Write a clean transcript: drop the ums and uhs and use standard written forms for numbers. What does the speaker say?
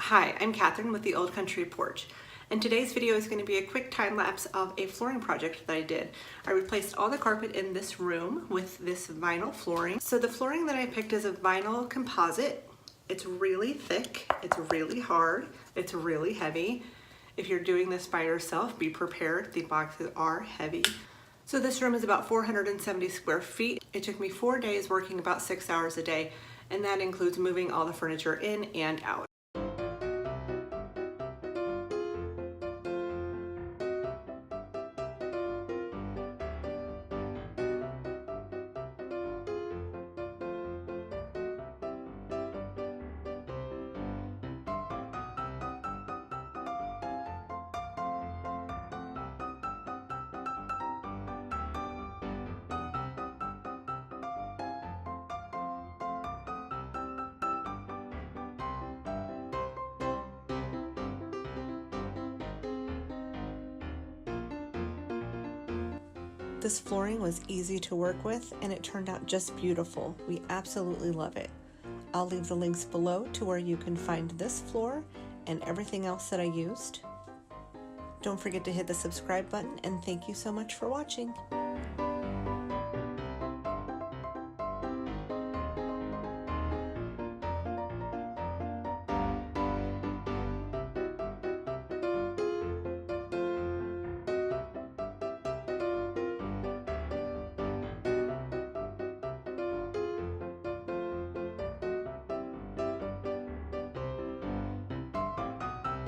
Hi, I'm Catherine with the Old Country Porch, and today's video is going to be a quick time lapse of a flooring project that I did. I replaced all the carpet in this room with this vinyl flooring. So the flooring that I picked is a vinyl composite. It's really thick, it's really hard, it's really heavy. If you're doing this by yourself, be prepared, the boxes are heavy. So this room is about 470 square feet. It took me 4 days working about 6 hours a day, and that includes moving all the furniture in and out. This flooring was easy to work with and it turned out just beautiful. We absolutely love it. I'll leave the links below to where you can find this floor and everything else that I used. Don't forget to hit the subscribe button and thank you so much for watching.